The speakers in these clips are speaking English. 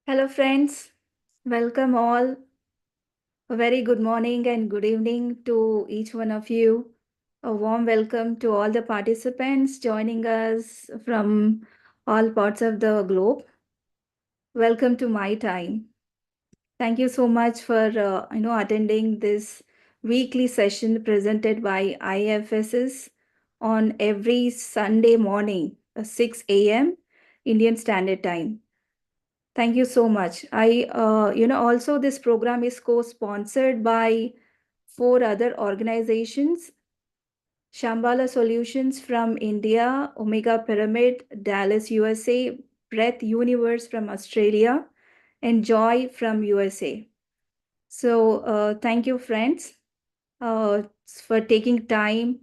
Hello, friends. Welcome all. A very good morning and good evening to each one of you. A warm welcome to all the participants joining us from all parts of the globe. Welcome to my time. Thank you so much for attending this weekly session presented by IFSS on every Sunday morning, 6 a.m. Indian Standard Time. Thank you so much. Also this program is co-sponsored by four other organizations: Shambhala Solutions from India, Omega Pyramid, Dallas, USA, Breath Universe from Australia, and Joy from USA. So thank you, friends, for taking time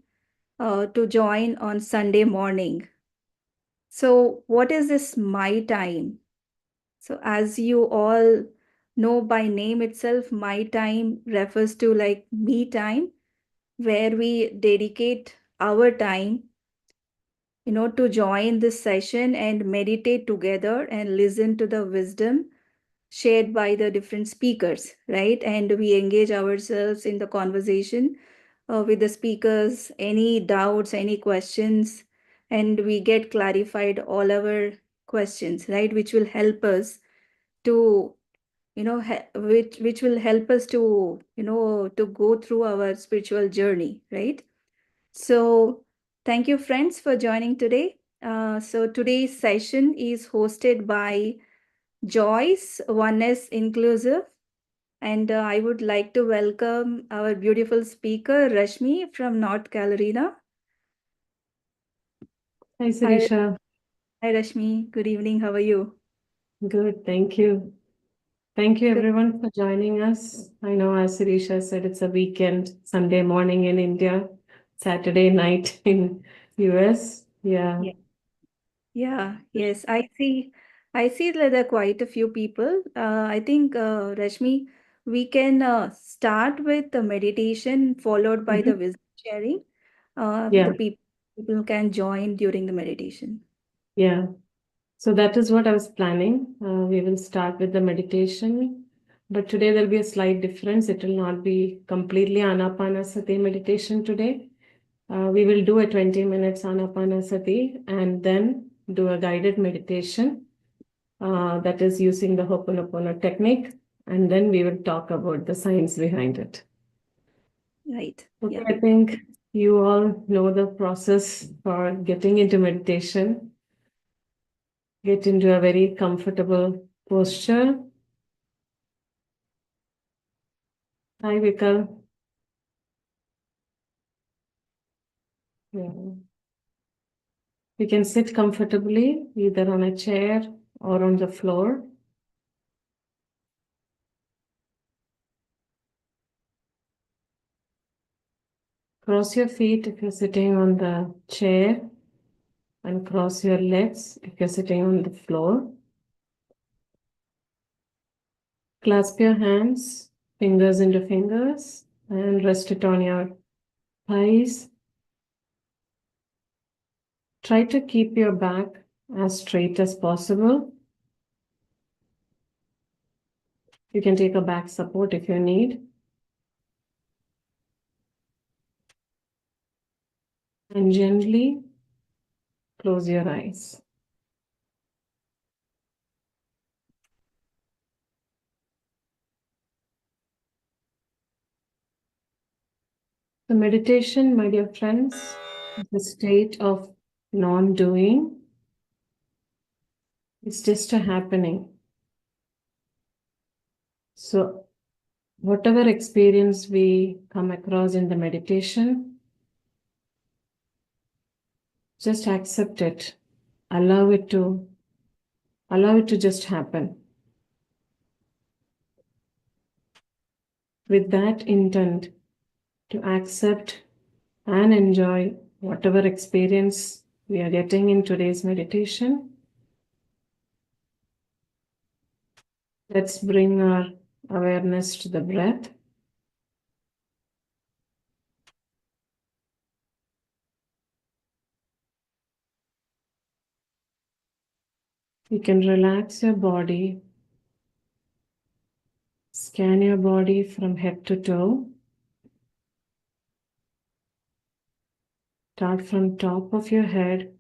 to join on Sunday morning. So what is this My Time? So as you all know by name itself, My Time refers to like me time, where we dedicate our time, to join this session and meditate together and listen to the wisdom shared by the different speakers, right? And we engage ourselves in the conversation with the speakers, any doubts, any questions, and we get clarified all our questions, right? Which will help us to which will help us to to go through our spiritual journey, right? So thank you, friends, for joining today. So today's session is hosted by Joyce, Oneness Inclusive, and I would like to welcome our beautiful speaker Rashmi from North Carolina. Hi, Hi, Sirisha. hi Rashmi, good evening, how are you? Good, thank you. Thank you, Good. everyone, for joining us. I know, as Sirisha said, it's a weekend, Sunday morning in India, Saturday night in US. Yeah, Yeah, yes, I see. I see that there are quite a few people. I think, Rashmi, we can start with the meditation followed by Mhm. the wisdom sharing. The Yeah, people can join during the meditation. yeah. So that is what I was planning. We will start with the meditation, but today there'll be a slight difference. It will not be completely Anapanasati meditation today. We will do a 20 minutes Anapanasati and then do a guided meditation. That is using the Ho'oponopono technique, and then we will talk about the science behind it. Right. Okay, Yeah. I think you all know the process for getting into meditation. Get into a very comfortable posture. Hi, Vikal. Yeah. You can sit comfortably either on a chair or on the floor. Cross your feet if you're sitting on the chair, and cross your legs if you're sitting on the floor. Clasp your hands, fingers into fingers, and rest it on your thighs. Try to keep your back as straight as possible. You can take a back support if you need. And gently close your eyes. The meditation, my dear friends, is a state of non-doing. It's just a happening. So whatever experience we come across in the meditation, just accept it. Allow it to just happen. With that intent to accept and enjoy whatever experience we are getting in today's meditation, let's bring our awareness to the breath. You can relax your body Scan your body from head to toe. Start from top of your head,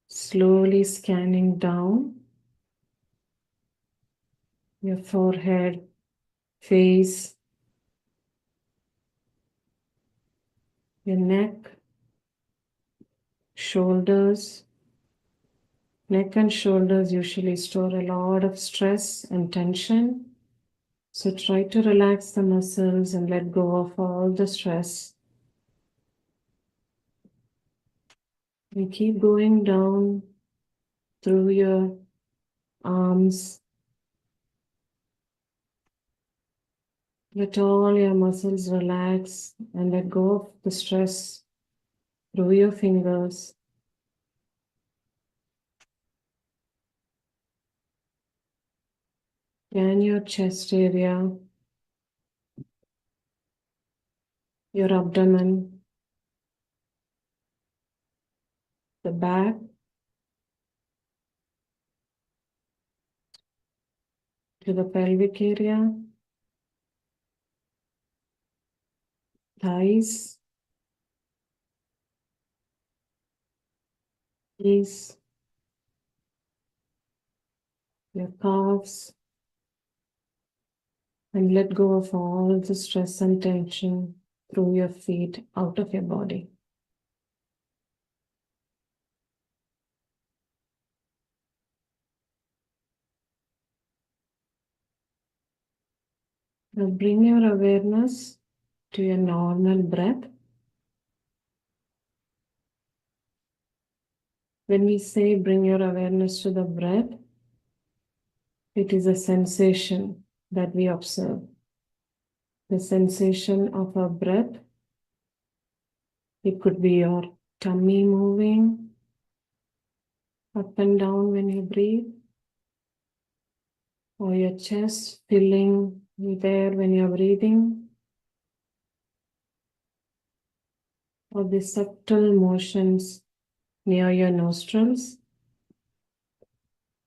slowly scanning down your forehead, face, your neck, shoulders. Neck and shoulders usually store a lot of stress and tension. So try to relax the muscles and let go of all the stress. And keep going down through your arms. Let all your muscles relax and let go of the stress through your fingers. Scan your chest area, your abdomen, the back, to the pelvic area, thighs, knees, your calves, and let go of all the stress and tension through your feet out of your body. Now bring your awareness to your normal breath. When we say bring your awareness to the breath, it is a sensation that we observe. The sensation of our breath. It could be your tummy moving up and down when you breathe, or your chest filling with air when you're breathing, or the subtle motions near your nostrils,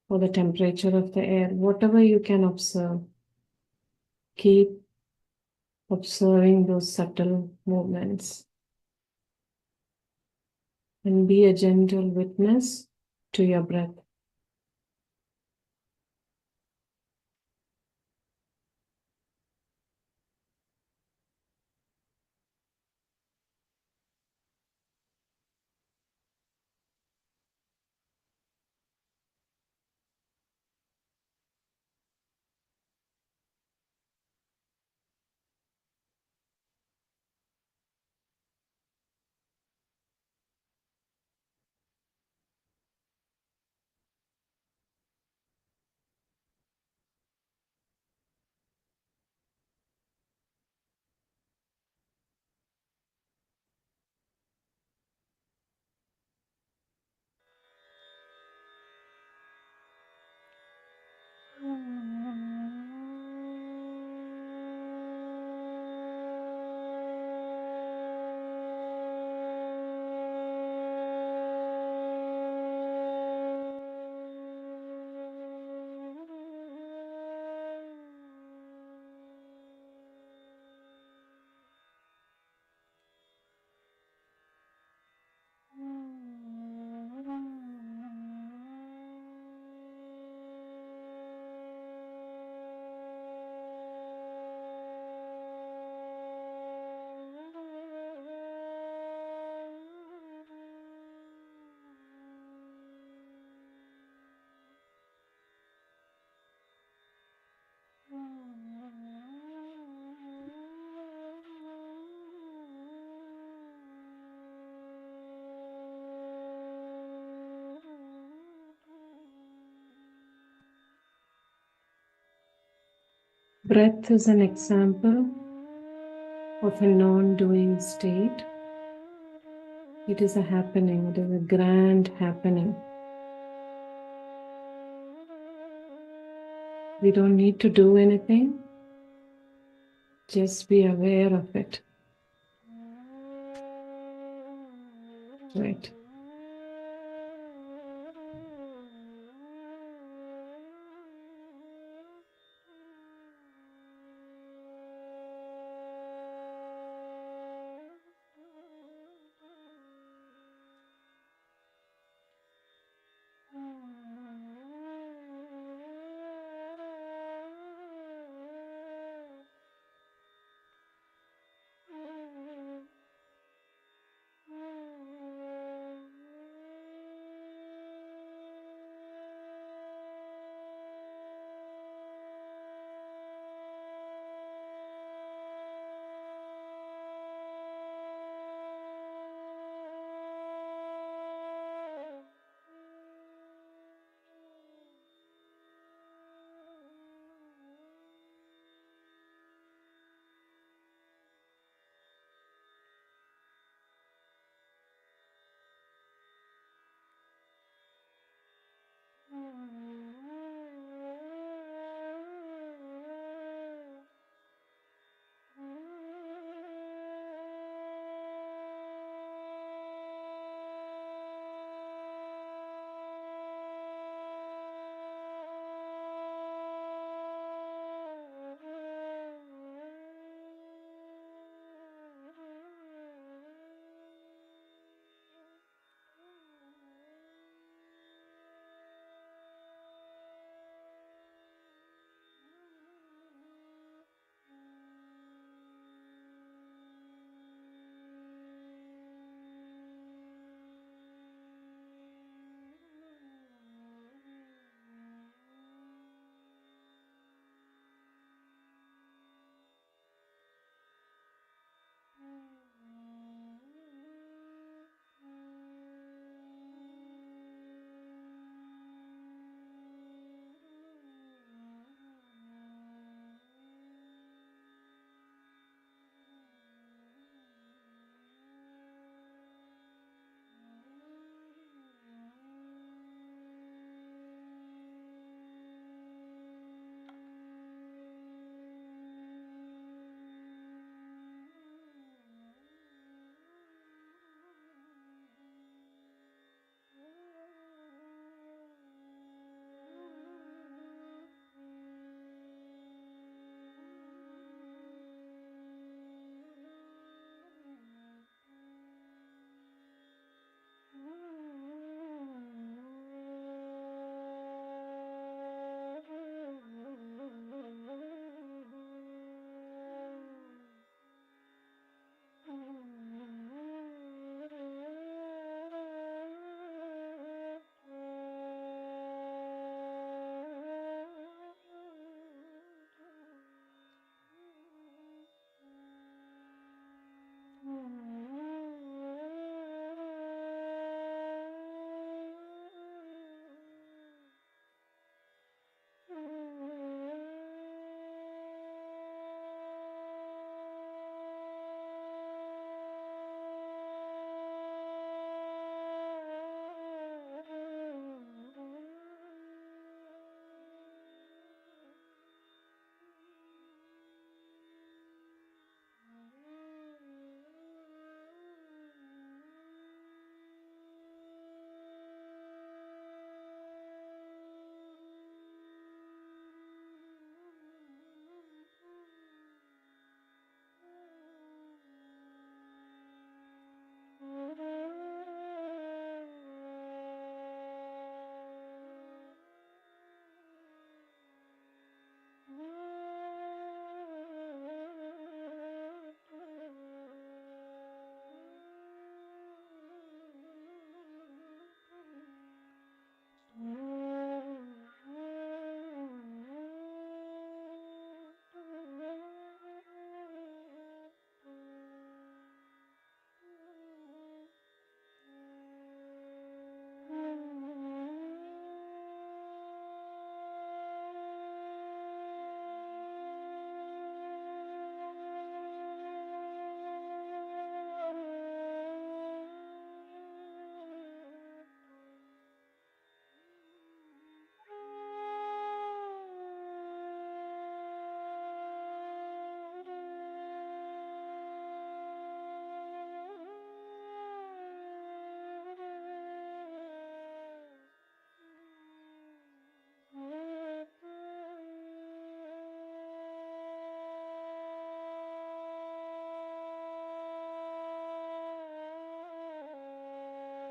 or the temperature of the air, whatever you can observe. Keep observing those subtle movements and be a gentle witness to your breath. Breath is an example of a non-doing state. It is a happening, it is a grand happening. We don't need to do anything, just be aware of it. Right.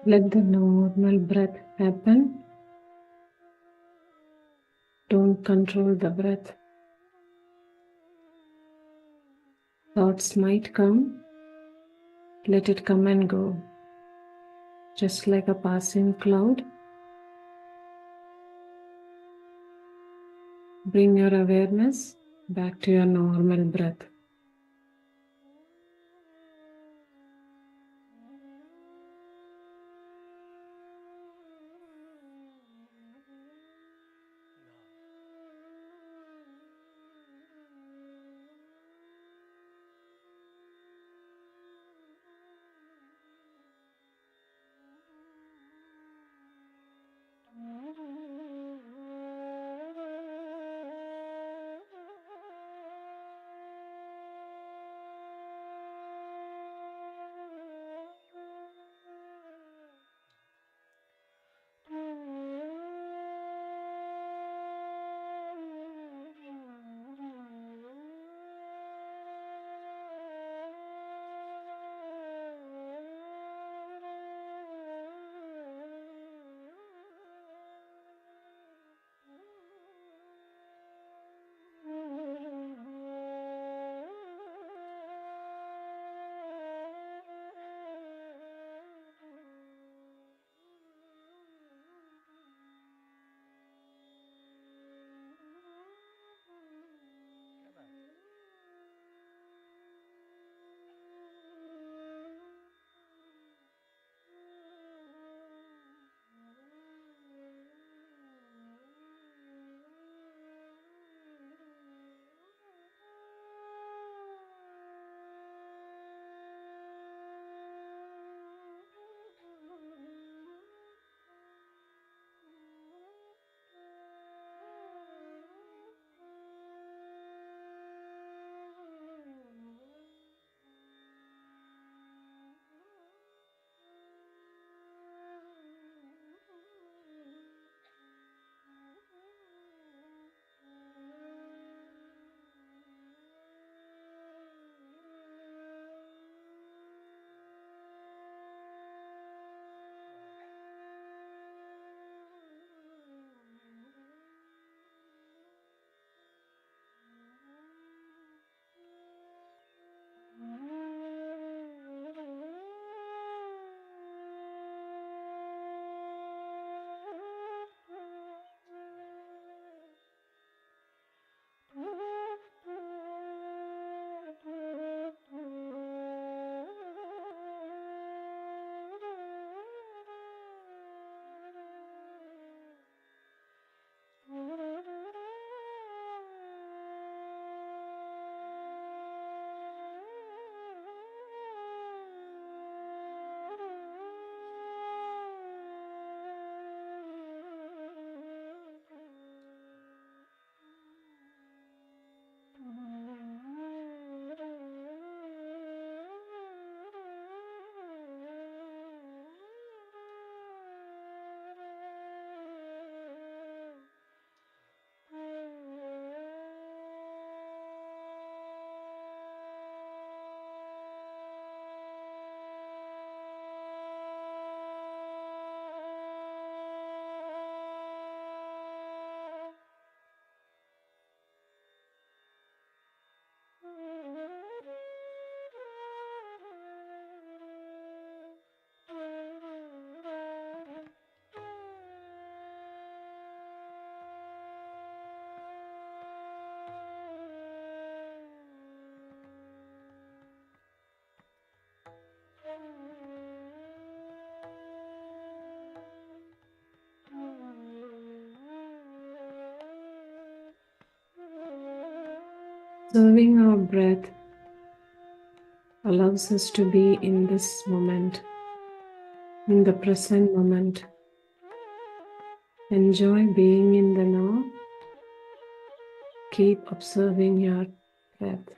Let the normal breath happen. Don't control the breath. Thoughts might come. Let it come and go, just like a passing cloud. Bring your awareness back to your normal breath. Observing our breath allows us to be in this moment, in the present moment. Enjoy being in the now. Keep observing your breath.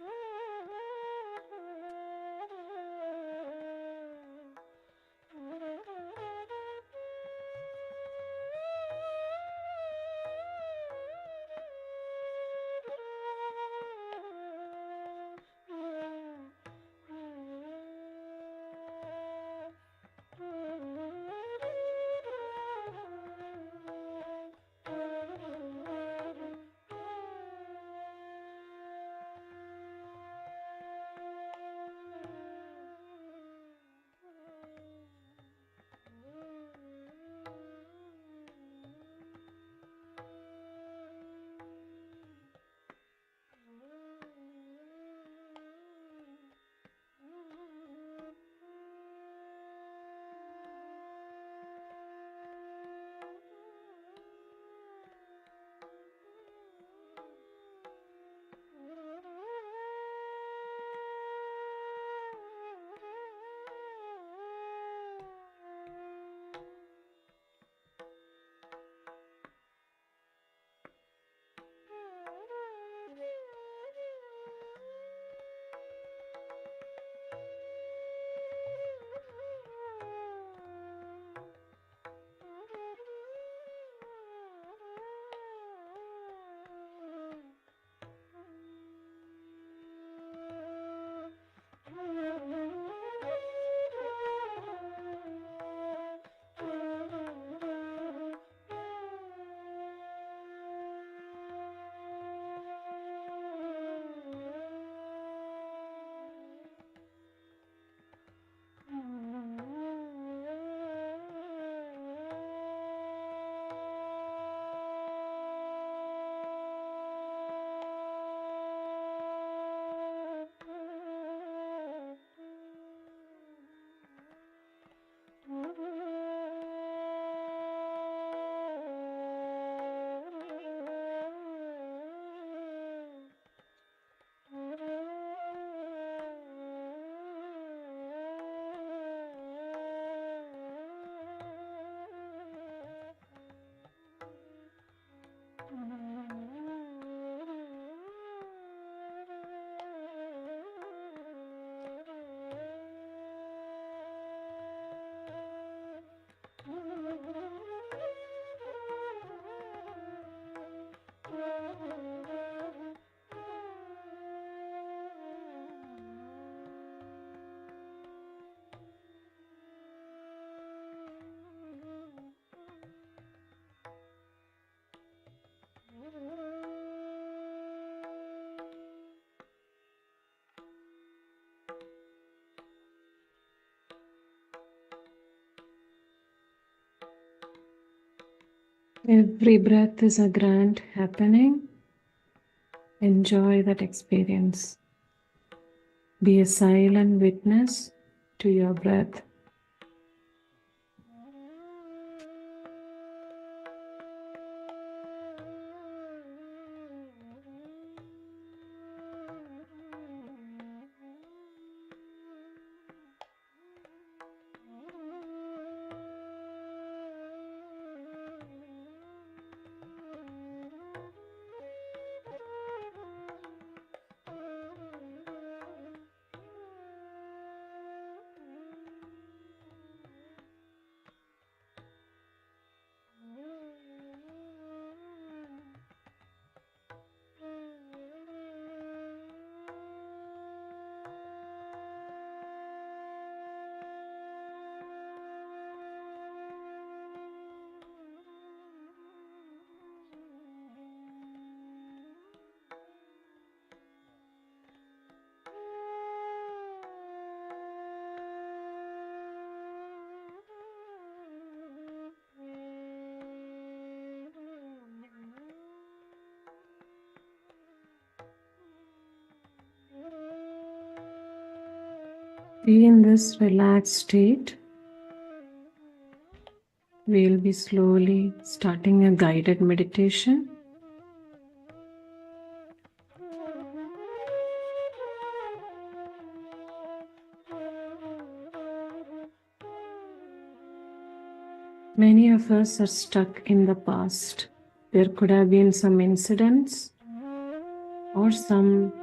Every breath is a grand happening. Enjoy that experience. Be a silent witness to your breath. Be in this relaxed state. We'll be slowly starting a guided meditation. Many of us are stuck in the past. There could have been some incidents or some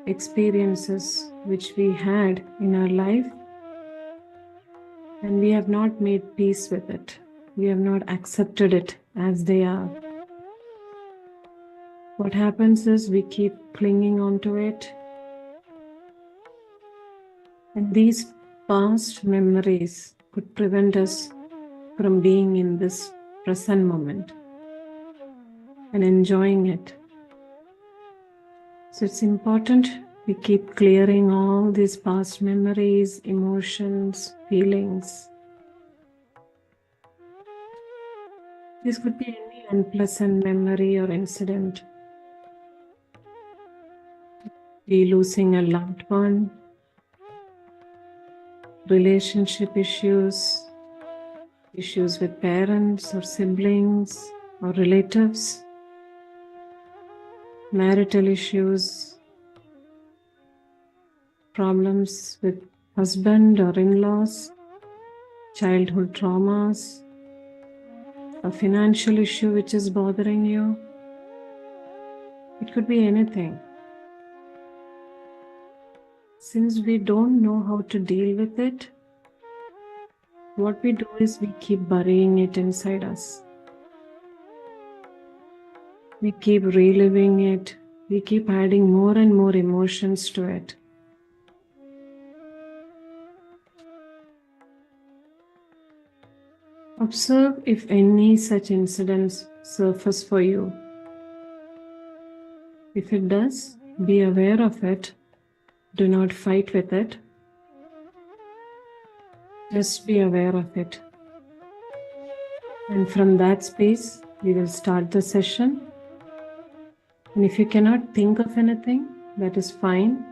experiences which we had in our life, and we have not made peace with it. We have not accepted it as they are. What happens is we keep clinging onto it, and these past memories could prevent us from being in this present moment and enjoying it. So it's important we keep clearing all these past memories, emotions, feelings. This could be any unpleasant memory or incident. Be losing a loved one, relationship issues, issues with parents or siblings or relatives, marital issues, problems with husband or in-laws, childhood traumas, a financial issue which is bothering you. It could be anything. Since we don't know how to deal with it, what we do is we keep burying it inside us. We keep reliving it. We keep adding more and more emotions to it. Observe if any such incidents surface for you. If it does, be aware of it. Do not fight with it. Just be aware of it. And from that space, we will start the session. And if you cannot think of anything, that is fine.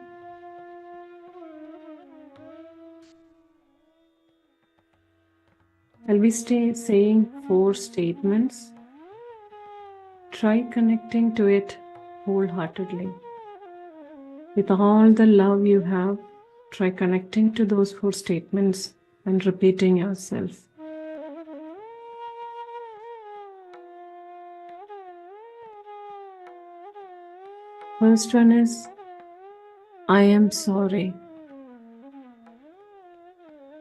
I'll be saying 4 statements. Try connecting to it wholeheartedly. With all the love you have, try connecting to those 4 statements and repeating yourself. First one is, I am sorry.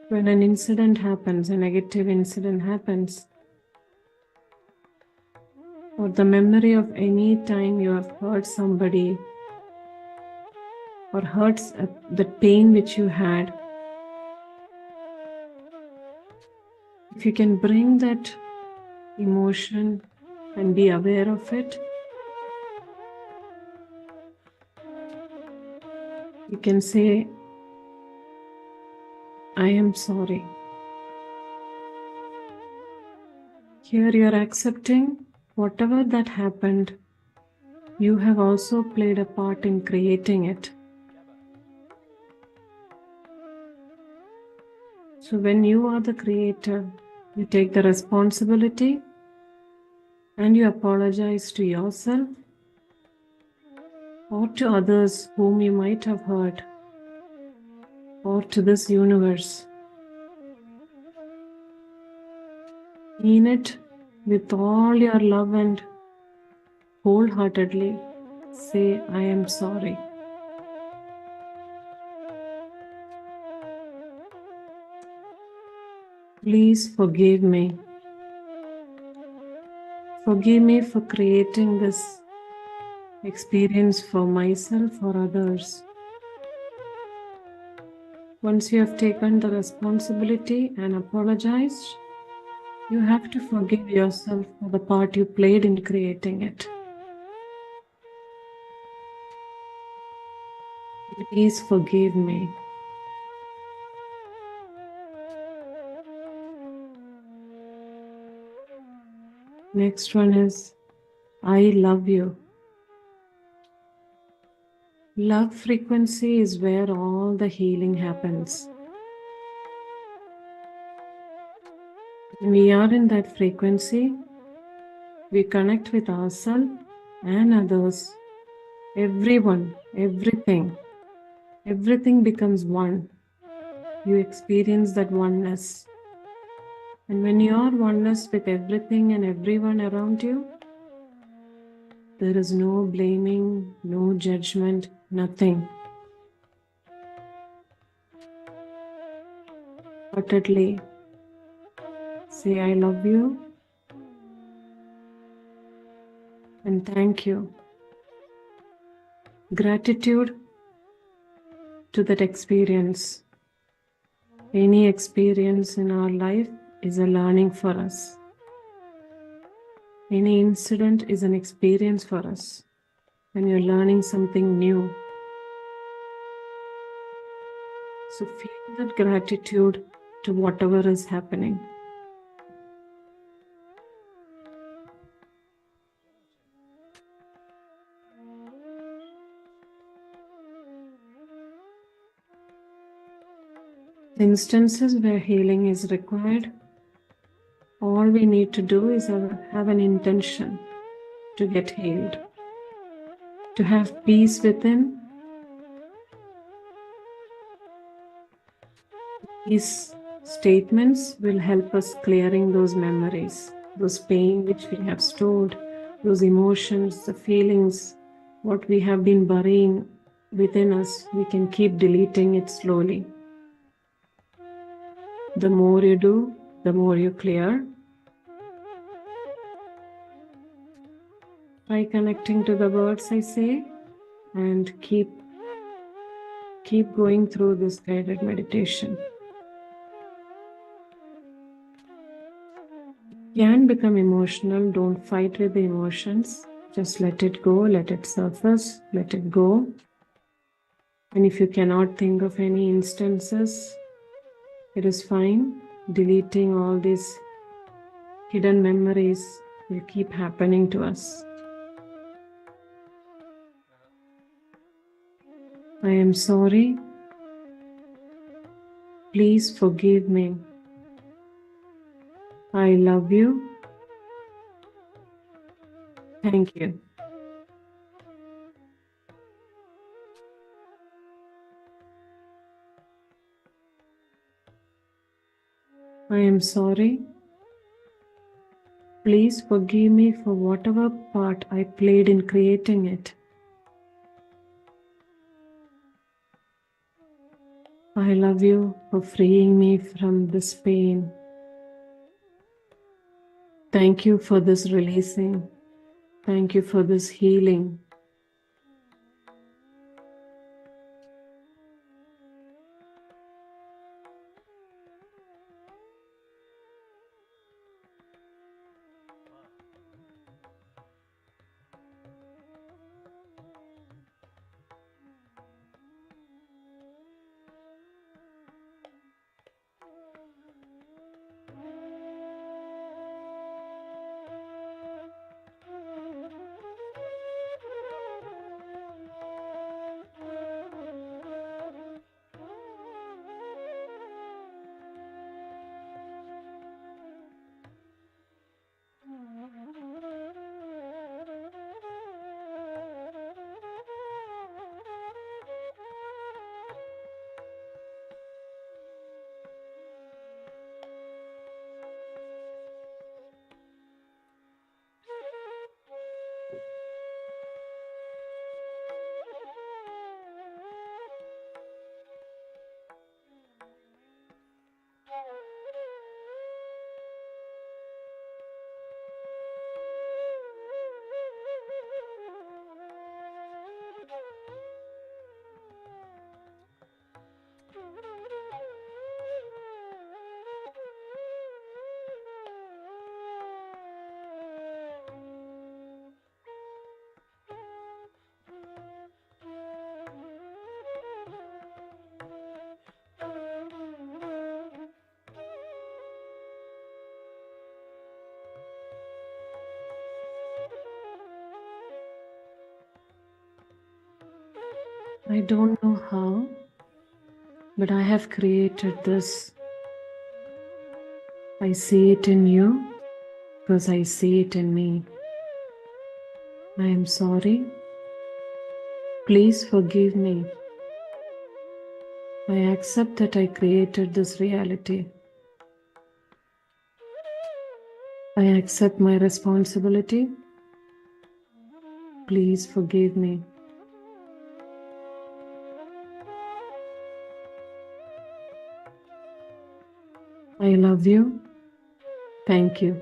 When an incident happens, a negative incident happens, or the memory of any time you have hurt somebody or hurts the pain which you had, if you can bring that emotion and be aware of it, you can say, I am sorry. Here you are accepting whatever that happened, you have also played a part in creating it. So when you are the creator, you take the responsibility and you apologize to yourself or to others whom you might have hurt, or to this universe. Mean it with all your love and wholeheartedly say, I am sorry. Please forgive me. Forgive me for creating this experience for myself or others. Once you have taken the responsibility and apologized, you have to forgive yourself for the part you played in creating it. Please forgive me. Next one is, I love you. Love frequency is where all the healing happens. When we are in that frequency, we connect with ourselves and others, everyone, everything. Everything becomes one. You experience that oneness. And when you are oneness with everything and everyone around you, there is no blaming, no judgment, nothing. Heartedly say, I love you and thank you. Gratitude to that experience. Any experience in our life is a learning for us. Any incident is an experience for us, and you're learning something new. So feel that gratitude to whatever is happening. The instances where healing is required, all we need to do is have an intention to get healed, to have peace within. These statements will help us clearing those memories, those pain which we have stored, those emotions, the feelings, what we have been burying within us. We can keep deleting it slowly. The more you do, the more you clear. Try connecting to the words I say and keep going through this guided meditation. Can become emotional. Don't fight with the emotions. Just let it go, let it surface, let it go. And if you cannot think of any instances, it is fine. Deleting all these hidden memories will keep happening to us. I am sorry. Please forgive me. I love you. Thank you. I am sorry. Please forgive me for whatever part I played in creating it. I love you for freeing me from this pain. Thank you for this releasing. Thank you for this healing. I don't know how, but I have created this. I see it in you because I see it in me. I am sorry. Please forgive me. I accept that I created this reality. I accept my responsibility. Please forgive me. I love you. Thank you.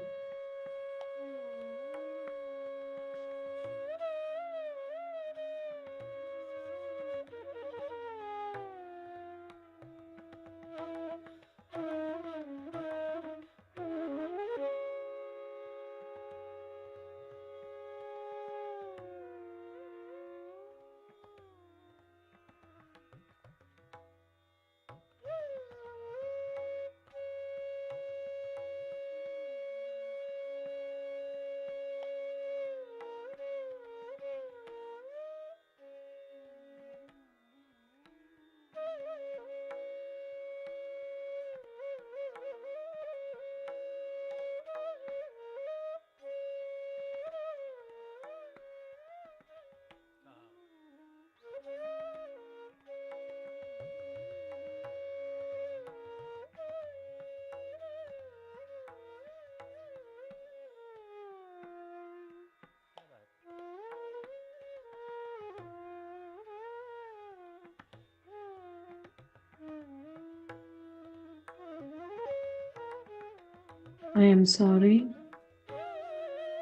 I am sorry.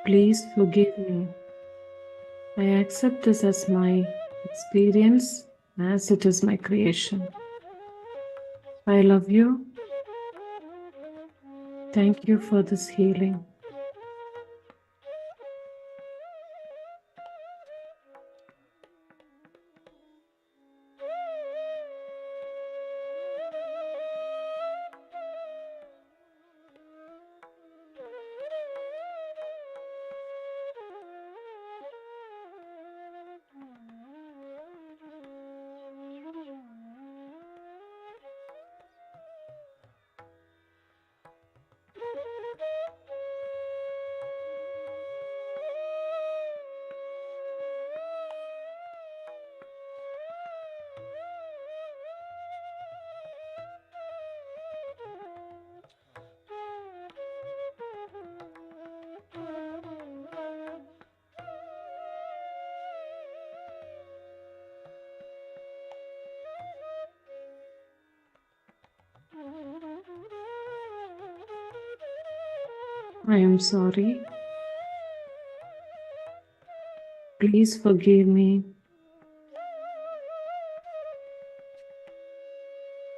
Please forgive me. I accept this as my experience as it is my creation. I love you. Thank you for this healing. I am sorry. Please forgive me.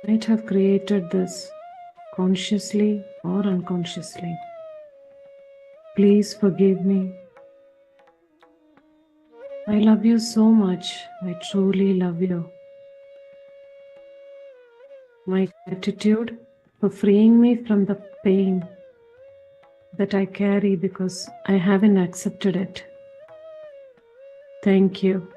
I might have created this consciously or unconsciously. Please forgive me. I love you so much. I truly love you. My gratitude for freeing me from the pain that I carry because I haven't accepted it. Thank you.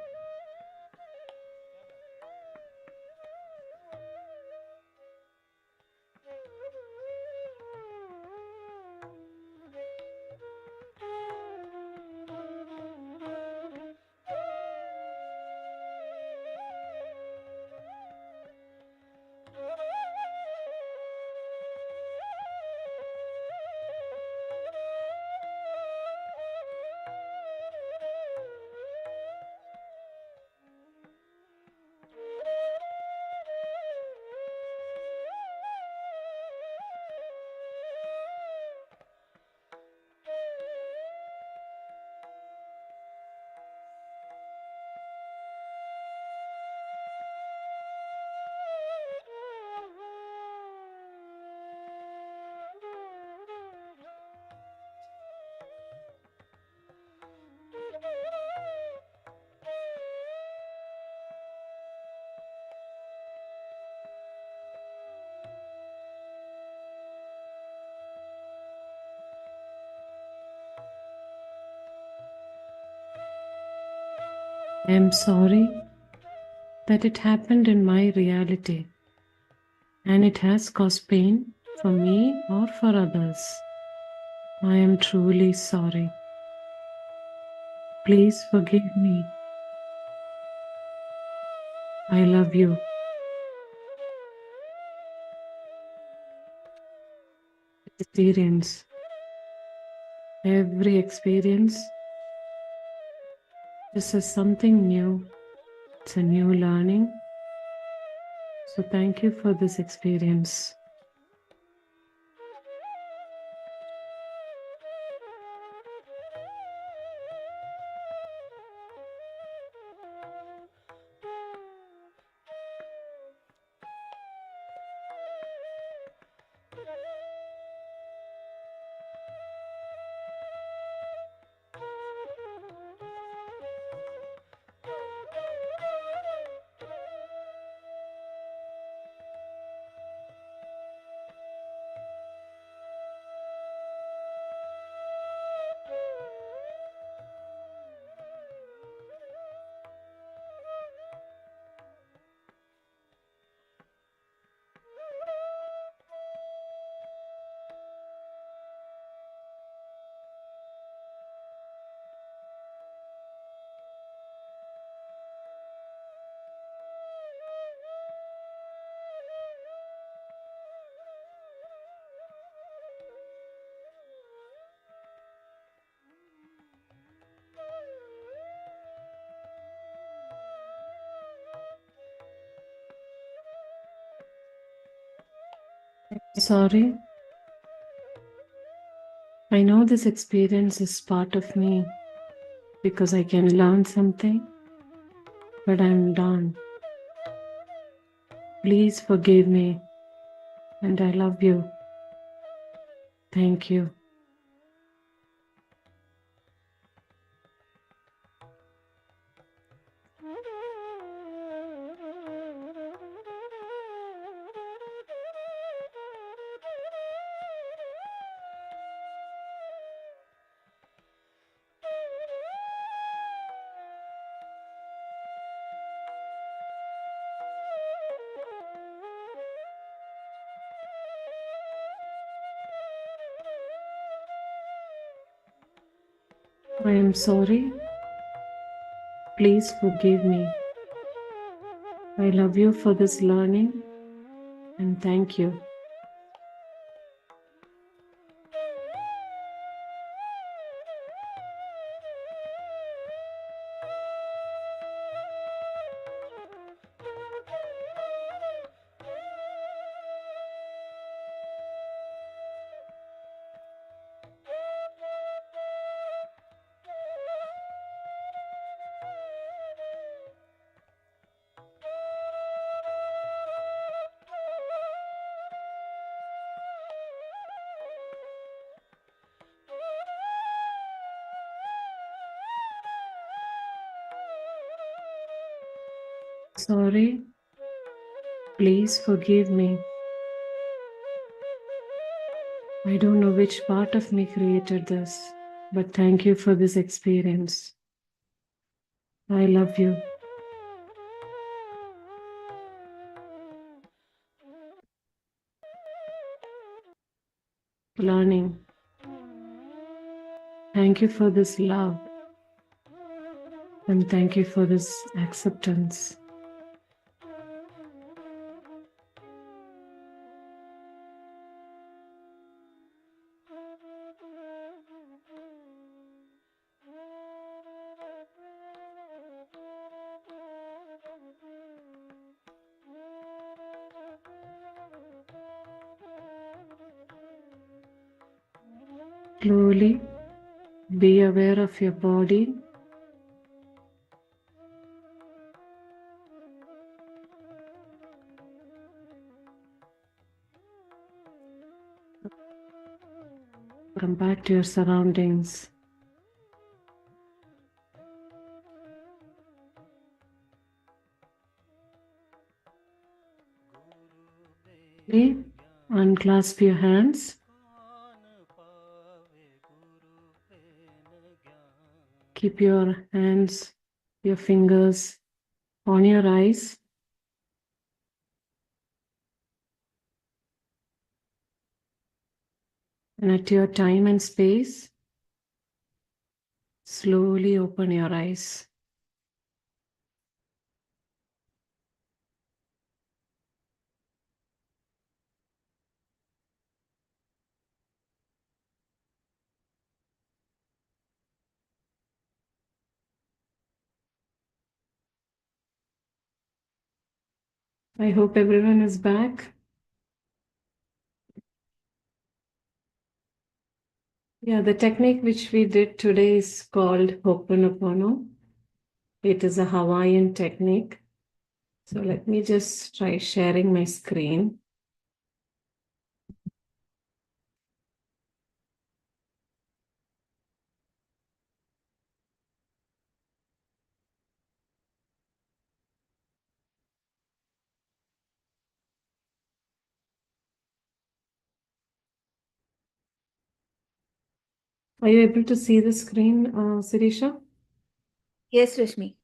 I am sorry. that it happened in my reality and it has caused pain for me or for others. I am truly sorry. Please forgive me. I love you. Experience. Every experience. This is something new. It's a new learning. So thank you for this experience. Sorry. I know this experience is part of me because I can learn something, but I'm done. Please forgive me and I love you. Thank you. I am sorry. Please forgive me. I love you for this learning and thank you. Sorry. Please forgive me. I don't know which part of me created this, but thank you for this experience. I love you. Learning. Thank you for this love and thank you for this acceptance. Slowly be aware of your body. Come back to your surroundings. Okay. Unclasp your hands. Keep your hands, your fingers on your eyes. And at your time and space, slowly open your eyes. I hope everyone is back. Yeah, the technique which we did today is called Ho'oponopono. It is a Hawaiian technique. So let me just try sharing my screen. Are you able to see the screen, Sirisha? Yes, Rashmi.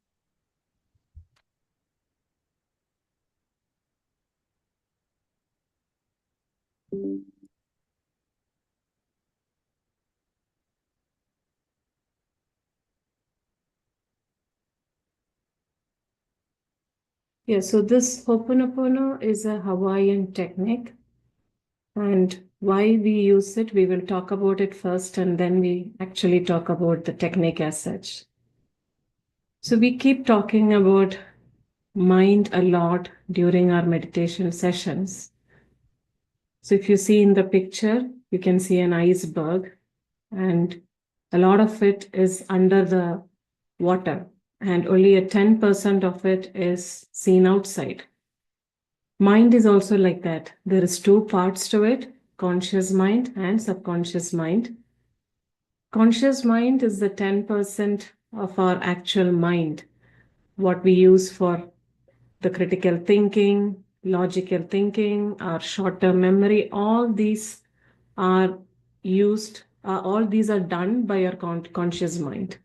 Yeah, so this Ho'oponopono is a Hawaiian technique. And why we use it, we will talk about it first, and then we actually talk about the technique as such. So we keep talking about mind a lot during our meditation sessions. So if you see in the picture, you can see an iceberg, and a lot of it is under the water, and only a 10% of it is seen outside. Mind is also like that. There is two parts to it, conscious mind and subconscious mind. Conscious mind is the 10% of our actual mind, what we use for the critical thinking, logical thinking, our short term memory. All these are all these are done by our conscious mind.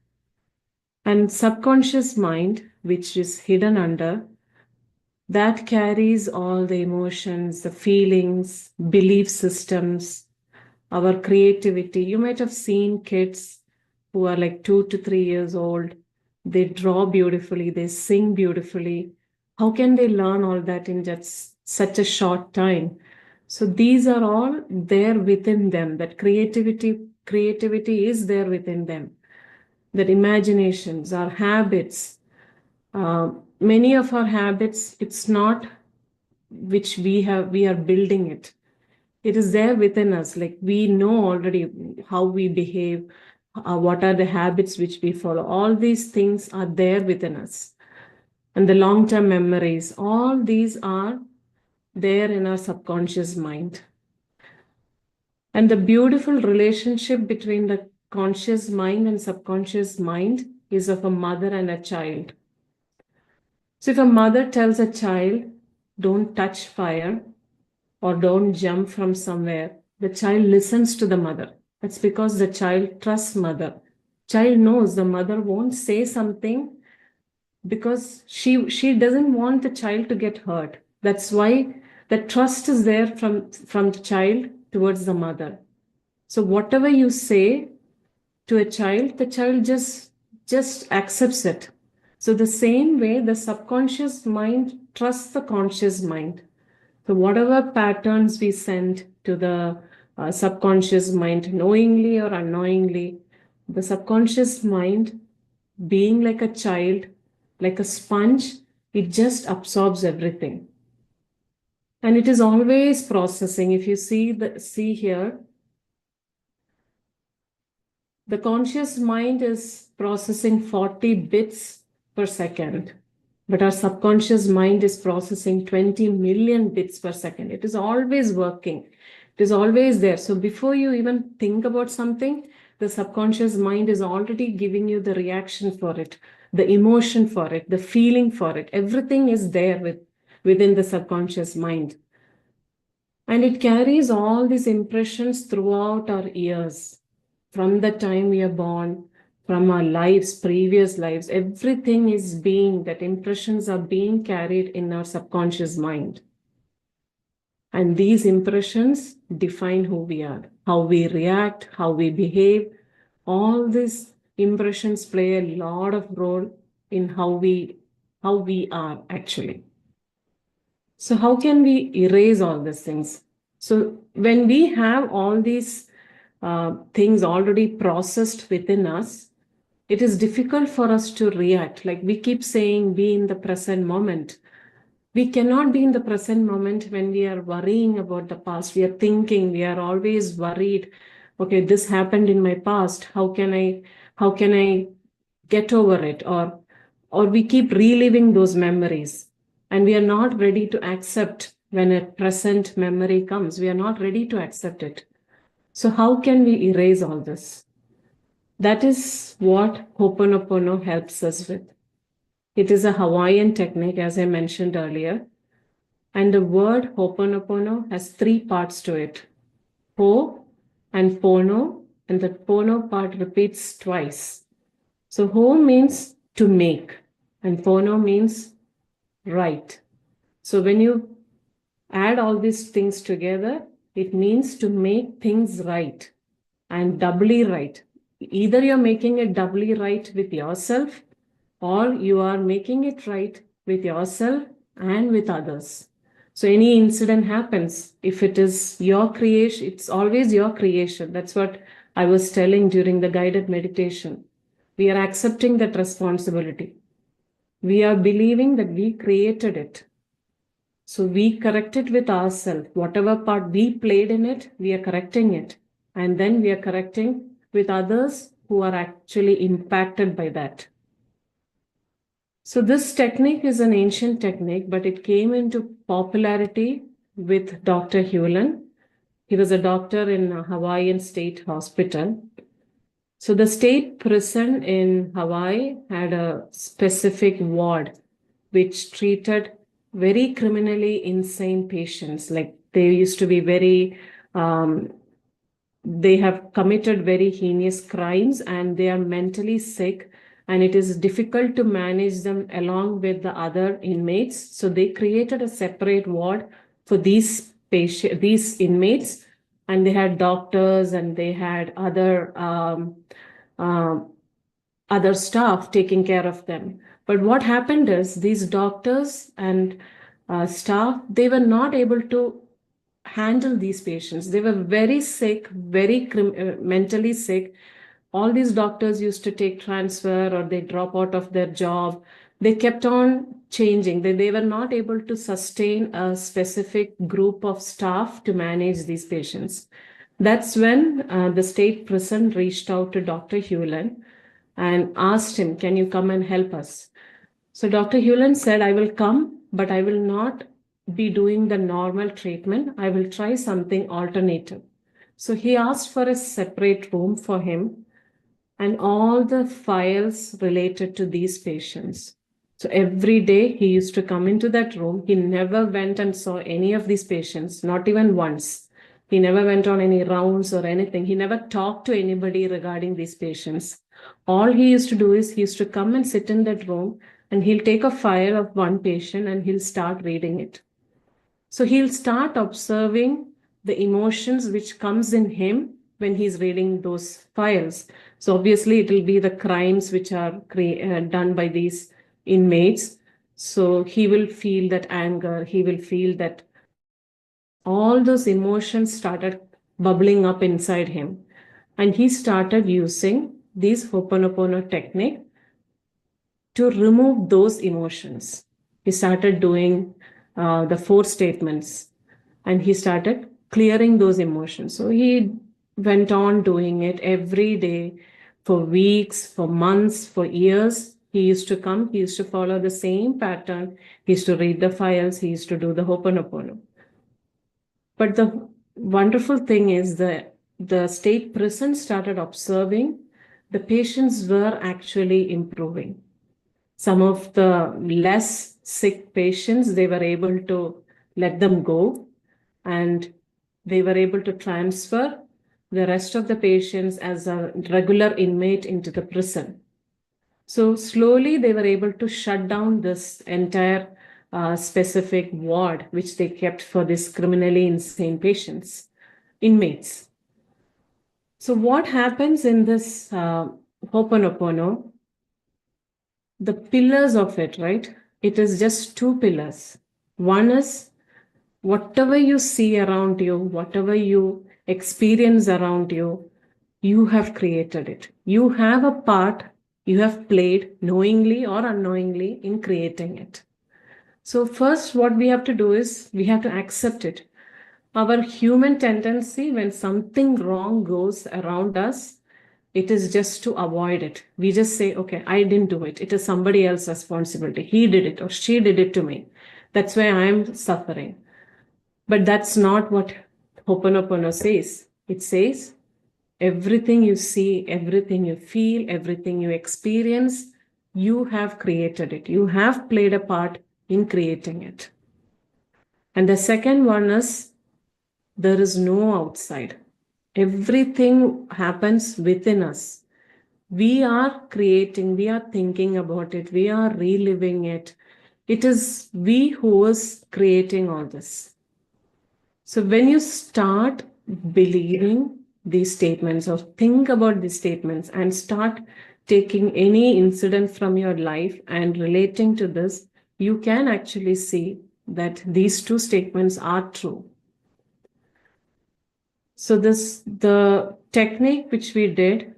And subconscious mind, which is hidden under, that carries all the emotions, the feelings, belief systems, our creativity. You might have seen kids who are like 2 to 3 years old. They draw beautifully, they sing beautifully. How can they learn all that in just such a short time? So these are all there within them. That creativity is there within them. That imaginations, our habits, many of our habits, it's not which we are building it. It is there within us. Like we know already how we behave, what are the habits which we follow. All these things are there within us. And the long term memories, all these are there in our subconscious mind. And the beautiful relationship between the conscious mind and subconscious mind is of a mother and a child. So if a mother tells a child, don't touch fire, or don't jump from somewhere, the child listens to the mother. That's because the child trusts mother. Child knows the mother won't say something because she doesn't want the child to get hurt. That's why the trust is there from the child towards the mother. So whatever you say to a child, the child just accepts it. So the same way the subconscious mind trusts the conscious mind. So, whatever patterns we send to the subconscious mind, knowingly or unknowingly, the subconscious mind, being like a child, like a sponge, it just absorbs everything. And it is always processing. If you see here, the conscious mind is processing 40 bits per second, but our subconscious mind is processing 20 million bits per second. It is always working, it is always there. So before you even think about something, the subconscious mind is already giving you the reaction for it, the emotion for it, the feeling for it. Everything is there within the subconscious mind. And it carries all these impressions throughout our years, from the time we are born, from our lives, previous lives. Everything is being, that impressions are being carried in our subconscious mind. And these impressions define who we are, how we react, how we behave. All these impressions play a lot of role in how we are actually. So how can we erase all these things? So when we have all these things already processed within us, it is difficult for us to react. Like we keep saying, be in the present moment. We cannot be in the present moment when we are worrying about the past. We are thinking, we are always worried. Okay, this happened in my past. How can I get over it? Or we keep reliving those memories, and we are not ready to accept when a present memory comes. We are not ready to accept it. So how can we erase all this? That is what Ho'oponopono helps us with. It is a Hawaiian technique, as I mentioned earlier. And the word Ho'oponopono has three parts to it: Ho and Pono, and the Pono part repeats twice. So Ho means to make, and Pono means right. So when you add all these things together, it means to make things right and doubly right. Either you're making it doubly right with yourself, or you are making it right with yourself and with others. So any incident happens, if it is your creation, it's always your creation. That's what I was telling during the guided meditation. We are accepting that responsibility. We are believing that we created it. So we correct it with ourselves. Whatever part we played in it, we are correcting it. And then we are correcting with others who are actually impacted by that. So this technique is an ancient technique, but it came into popularity with Dr. Hewlin. He was a doctor in a Hawaiian State Hospital. So the state prison in Hawaii had a specific ward which treated very criminally insane patients. Like they used to be they have committed very heinous crimes and they are mentally sick, and it is difficult to manage them along with the other inmates. So they created a separate ward for these inmates, and they had doctors and they had uh, other staff taking care of them. But what happened is these doctors and staff, they were not able to handle these patients. They were very sick, mentally sick. All these doctors used to take transfer or they drop out of their job. They kept on changing. They were not able to sustain a specific group of staff to manage these patients. That's when the state prison reached out to Dr. Hewlin and asked him, can you come and help us? So Dr. Hewlin said, I will come, but I will not be doing the normal treatment. I will try something alternative. So he asked for a separate room for him and all the files related to these patients. So every day he used to come into that room. He never went and saw any of these patients, not even once. He never went on any rounds or anything. He never talked to anybody regarding these patients. All he used to do is he used to come and sit in that room and he'll take a file of one patient and he'll start reading it. So he'll start observing the emotions which comes in him when he's reading those files. So obviously it will be the crimes which are done by these inmates. So he will feel that anger, he will feel that all those emotions started bubbling up inside him. And he started using this Ho'oponopono technique to remove those emotions. He started doing the four statements and he started clearing those emotions. So he went on doing it every day for weeks, for months, for years. He used to come, he used to follow the same pattern. He used to read the files, he used to do the Ho'oponopono. But the wonderful thing is that the state prison started observing the patients were actually improving. Some of the less sick patients, they were able to let them go and they were able to transfer the rest of the patients as a regular inmate into the prison. So slowly they were able to shut down this entire specific ward which they kept for these criminally insane patients, inmates. So what happens in this Ho'oponopono? The pillars of it, right? It is just two pillars. One is whatever you see around you, whatever you experience around you, you have created it. You have a part you have played knowingly or unknowingly in creating it. So, first, what we have to do is we have to accept it. Our human tendency when something wrong goes around us, it is just to avoid it. We just say, okay, I didn't do it. It is somebody else's responsibility. He did it or she did it to me. That's why I'm suffering. But that's not what Ho'oponopono says. It says, everything you see, everything you feel, everything you experience, you have created it. You have played a part in creating it. And the second one is there is no outside. Everything happens within us. We are creating, we are thinking about it, we are reliving it. It is we who is creating all this. So when you start believing these statements or think about these statements and start taking any incident from your life and relating to this, you can actually see that these two statements are true. So the technique which we did,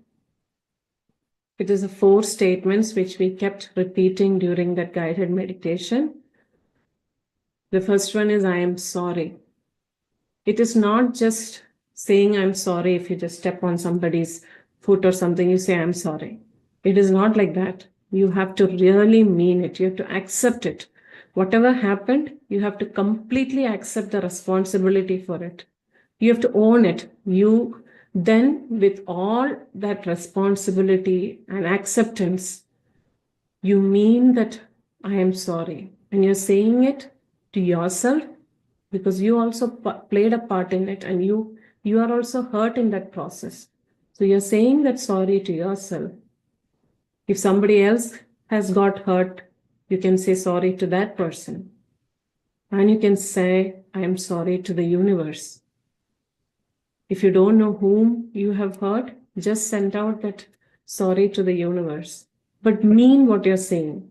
it is the 4 statements which we kept repeating during that guided meditation. The first one is, I am sorry. It is not just saying I'm sorry if you just step on somebody's foot or something, you say I'm sorry. It is not like that. You have to really mean it. You have to accept it. Whatever happened, you have to completely accept the responsibility for it. You have to own it. You then, with all that responsibility and acceptance, you mean that I am sorry. And you're saying it to yourself because you also played a part in it and you are also hurt in that process. So you're saying that sorry to yourself. If somebody else has got hurt, you can say sorry to that person. And you can say, I am sorry to the universe. If you don't know whom you have hurt, just send out that sorry to the universe. But mean what you're saying.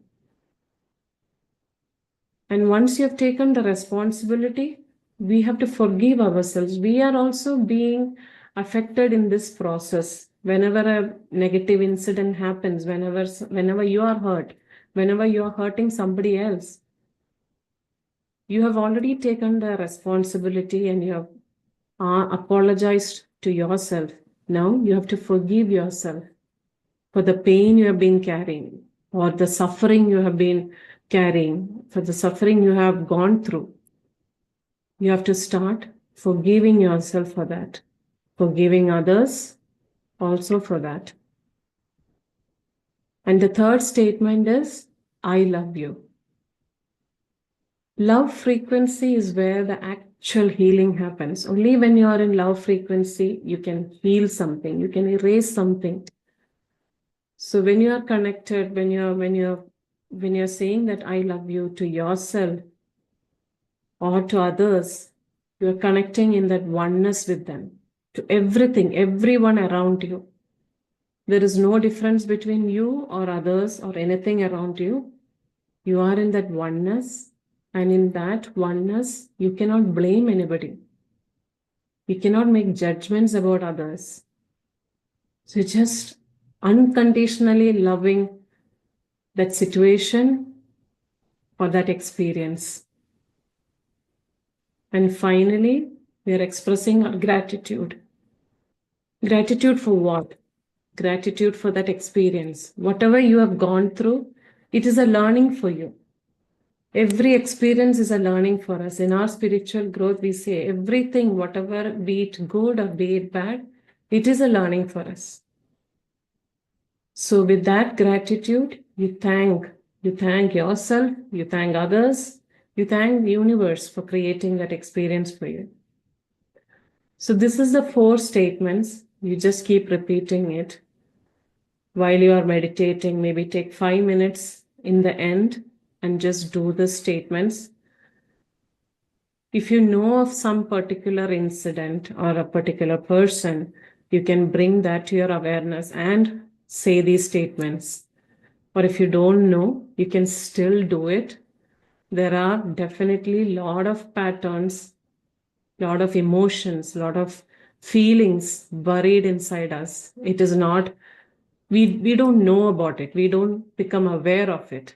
And once you have taken the responsibility, we have to forgive ourselves. We are also being affected in this process. Whenever a negative incident happens, whenever you are hurt, whenever you are hurting somebody else, you have already taken the responsibility and you have apologized to yourself. Now you have to forgive yourself for the pain you have been carrying or the suffering you have been carrying, for the suffering you have gone through. You have to start forgiving yourself for that, forgiving others also for that. And the third statement is, I love you. Love frequency is where the actual healing happens. Only when you are in love frequency, you can heal something, you can erase something. So when you are connected, when you're saying that I love you to yourself or to others, you're connecting in that oneness with them, to everything, everyone around you. There is no difference between you or others or anything around you. You are in that oneness, and in that oneness, you cannot blame anybody. You cannot make judgments about others. So you're just unconditionally loving that situation or that experience. And finally, we are expressing our gratitude. Gratitude for what? Gratitude for that experience. Whatever you have gone through, it is a learning for you. Every experience is a learning for us. In our spiritual growth, we say everything, whatever, be it good or be it bad, it is a learning for us. So with that gratitude, you thank yourself, you thank others, you thank the universe for creating that experience for you. So this is the 4 statements. You just keep repeating it while you are meditating. Maybe take 5 minutes in the end and just do the statements. If you know of some particular incident or a particular person, you can bring that to your awareness and say these statements. Or if you don't know, you can still do it. There are definitely a lot of patterns, a lot of emotions, a lot of feelings buried inside us. It is not, we don't know about it. We don't become aware of it.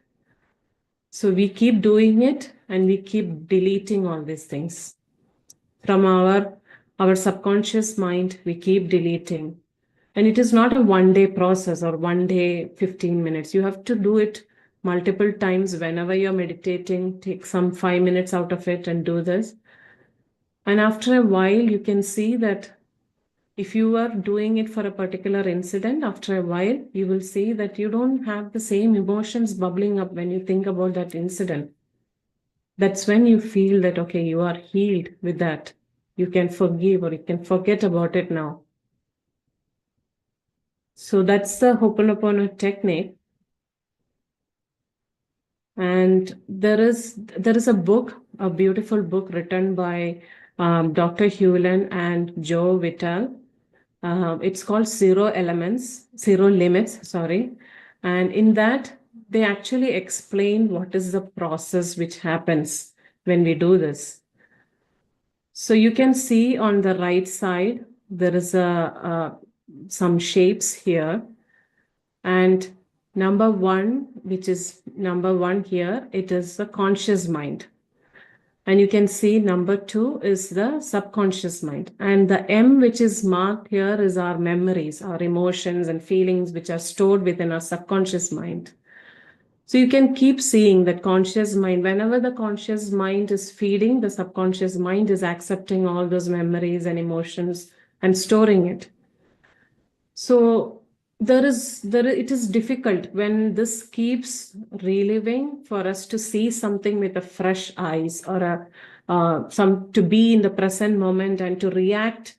So we keep doing it and we keep deleting all these things. From our subconscious mind, we keep deleting. And it is not a 1 day process or 1 day, 15 minutes. You have to do it multiple times whenever you're meditating. Take some 5 minutes out of it and do this. And after a while, you can see that if you are doing it for a particular incident, after a while, you will see that you don't have the same emotions bubbling up when you think about that incident. That's when you feel that, okay, you are healed with that. You can forgive or you can forget about it now. So that's the Ho'oponopono technique. And there is a book, a beautiful book written by Dr. Hewlin and Joe Vitale. It's called Zero Limits, sorry. And in that, they actually explain what is the process which happens when we do this. So you can see on the right side, there is some shapes here. And number one, which is number one here, it is the conscious mind. And you can see number two is the subconscious mind. And the M, which is marked here, is our memories, our emotions and feelings, which are stored within our subconscious mind. So you can keep seeing that conscious mind. Whenever the conscious mind is feeding, the subconscious mind is accepting all those memories and emotions and storing it. So it is difficult when this keeps reliving for us to see something with a fresh eyes or to be in the present moment and to react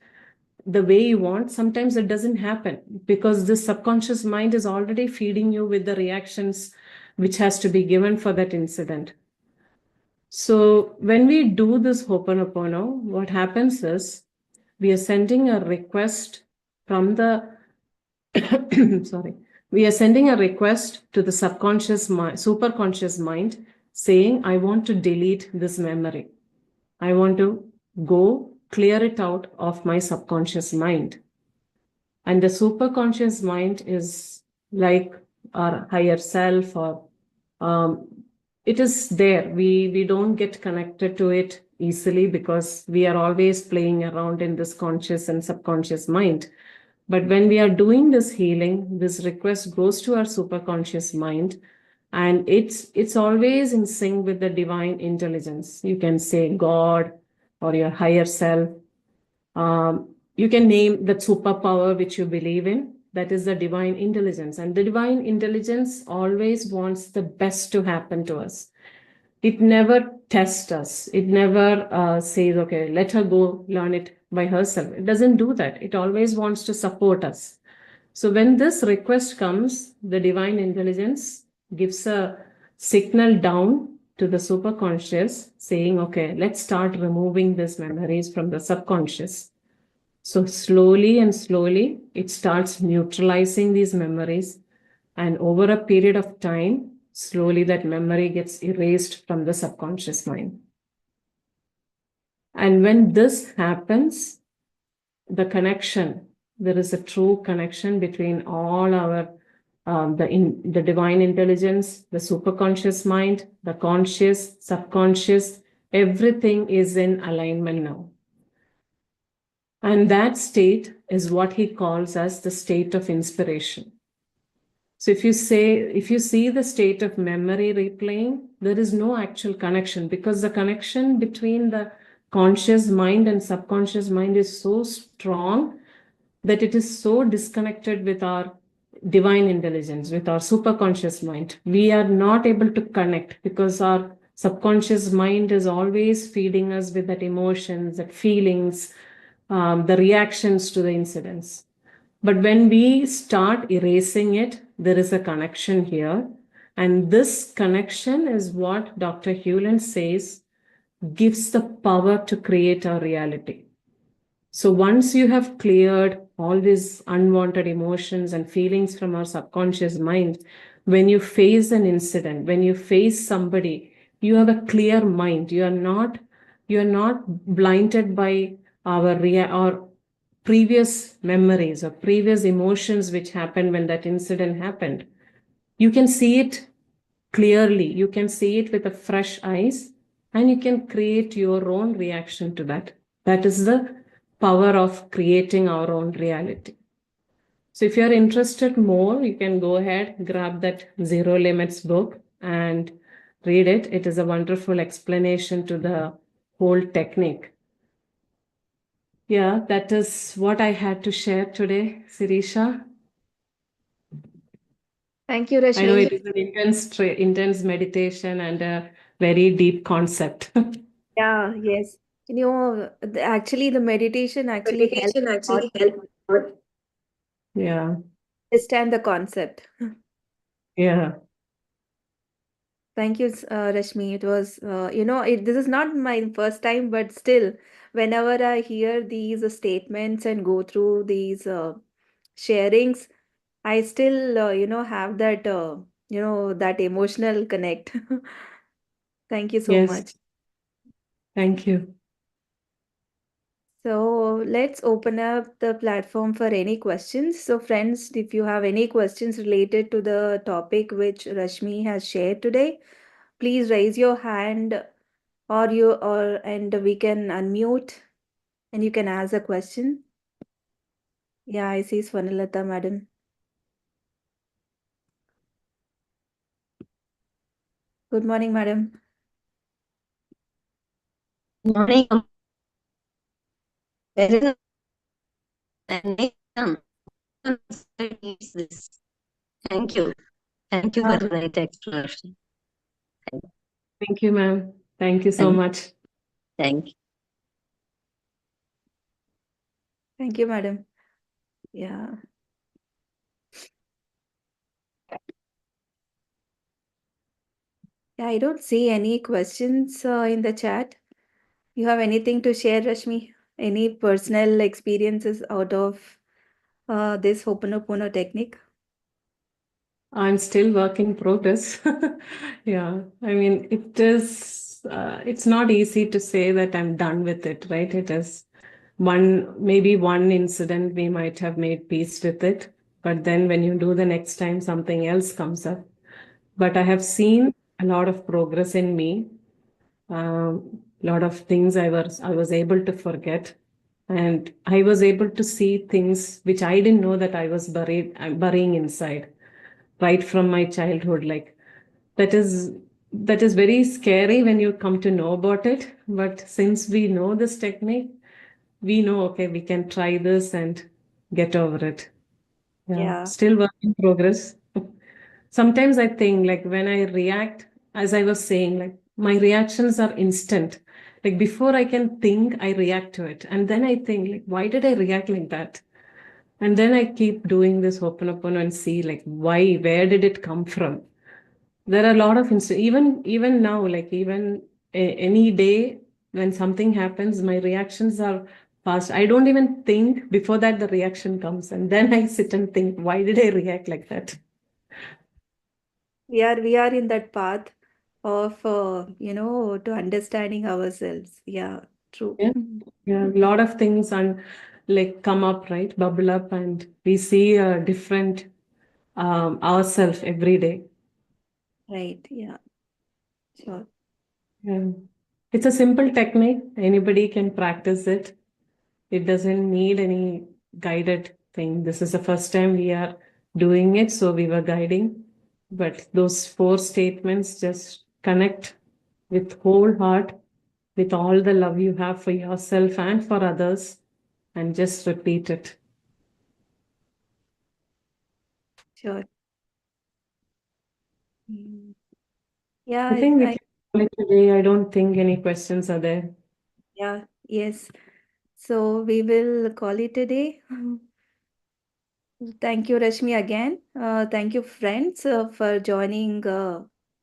the way you want. Sometimes it doesn't happen because the subconscious mind is already feeding you with the reactions which has to be given for that incident. So when we do this Ho'oponopono, what happens is we are sending a request from the sorry, we are sending a request to the subconscious mind, superconscious mind, saying, I want to delete this memory. I want to go clear it out of my subconscious mind. And the superconscious mind is like our higher self, or it is there. We don't get connected to it easily because we are always playing around in this conscious and subconscious mind. But when we are doing this healing, this request goes to our superconscious mind, and it's always in sync with the divine intelligence. You can say God or your higher self. You can name the superpower which you believe in. That is the divine intelligence. And the divine intelligence always wants the best to happen to us. It never tests us. It never says, okay, let her go learn it by herself. It doesn't do that. It always wants to support us. So when this request comes, the divine intelligence gives a signal down to the superconscious saying, okay, let's start removing these memories from the subconscious. So slowly and slowly, it starts neutralizing these memories. And over a period of time, slowly that memory gets erased from the subconscious mind. And when this happens, the connection, there is a true connection between all our the divine intelligence, the superconscious mind, the conscious, subconscious, everything is in alignment now. And that state is what he calls as the state of inspiration. So if you see the state of memory replaying, there is no actual connection, because the connection between the conscious mind and subconscious mind is so strong that it is so disconnected with our divine intelligence, with our superconscious mind. We are not able to connect because our subconscious mind is always feeding us with that emotions, that feelings, the reactions to the incidents. But when we start erasing it, there is a connection here. And this connection is what Dr. Hewland says gives the power to create our reality. So once you have cleared all these unwanted emotions and feelings from our subconscious mind, when you face an incident, when you face somebody, you have a clear mind. You are not blinded by our previous memories or previous emotions which happened when that incident happened. You can see it clearly. You can see it with a fresh eyes, and you can create your own reaction to that. That is the power of creating our own reality. So if you're interested more, you can go ahead, grab that Zero Limits book and read it. It is a wonderful explanation to the whole technique. Yeah, that is what I had to share today, Sirisha. Thank you, I know Rashmi. it is an intense meditation and a very deep concept. Yeah, yes. Actually, the meditation actually helps Meditation a lot actually helps a lot. Yeah, understand the concept. yeah, Thank you, Rashmi. It was, this is not my first time, but still, whenever I hear these statements and go through these sharings, I still, have that, that emotional connect. Thank you so yes. much. Thank you. So let's open up the platform for any questions. So, friends, if you have any questions related to the topic which Rashmi has shared today, please raise your hand and we can unmute and you can ask a question. Yeah, I see Swanalata, madam. Good morning, madam. Morning. Very and needs this. Thank you. Thank you for Yeah, the right explanation. Thank you, ma'am. Thank you so Thank, much. thank you. thank you, madam. Yeah. Yeah, I don't see any questions in the chat. You have anything to share, Rashmi? Any personal experiences out of this Ho'oponopono technique? I'm still work in progress. Yeah, I mean, it's not easy to say that I'm done with it, right? It is maybe one incident we might have made peace with it, but then when you do the next time, something else comes up. But I have seen a lot of progress in me. A lot of things I was able to forget, and I was able to see things which I didn't know that I'm burying inside right from my childhood. Like that is that is very scary when you come to know about it. But since we know this technique, we know, okay, we can try this and get over it. Yeah, Yeah, still work in progress. Sometimes I think, like, when I react, as I was saying, like my reactions are instant. Like before I can think, I react to it. And then I think, like, why did I react like that? And then I keep doing this Ho'oponopono and see, like, where did it come from? There are a lot of even now, like even any day when something happens, my reactions are fast. I don't even think before that the reaction comes, and then I sit and think, why did I react like that? we are in that path of to understanding ourselves. Yeah, true. Yeah, yeah, a lot of things and like come up, right? Bubble up, and we see a different ourselves every day. Right. Yeah, sure. Yeah. It's a simple technique. Anybody can practice it. It doesn't need any guided thing. This is the first time we are doing it, so we were guiding. But those four statements, just connect with whole heart, with all the love you have for yourself and for others, and just repeat it. Sure. Mm. Yeah, I it, think we I can call it today. I don't think any questions are there. yeah, yes. So we will call it a day. Thank you, Rashmi, again. Thank you, friends, for joining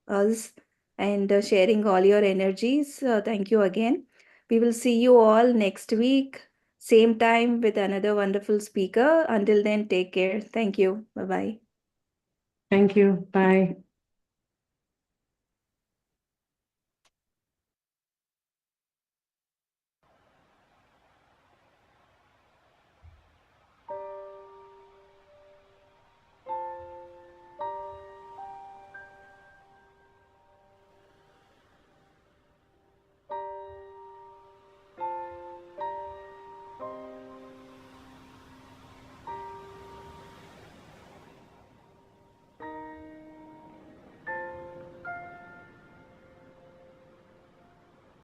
us and sharing all your energies. Thank you again. We will see you all next week, same time with another wonderful speaker. Until then, take care. Thank you. Bye bye. Thank you. Bye.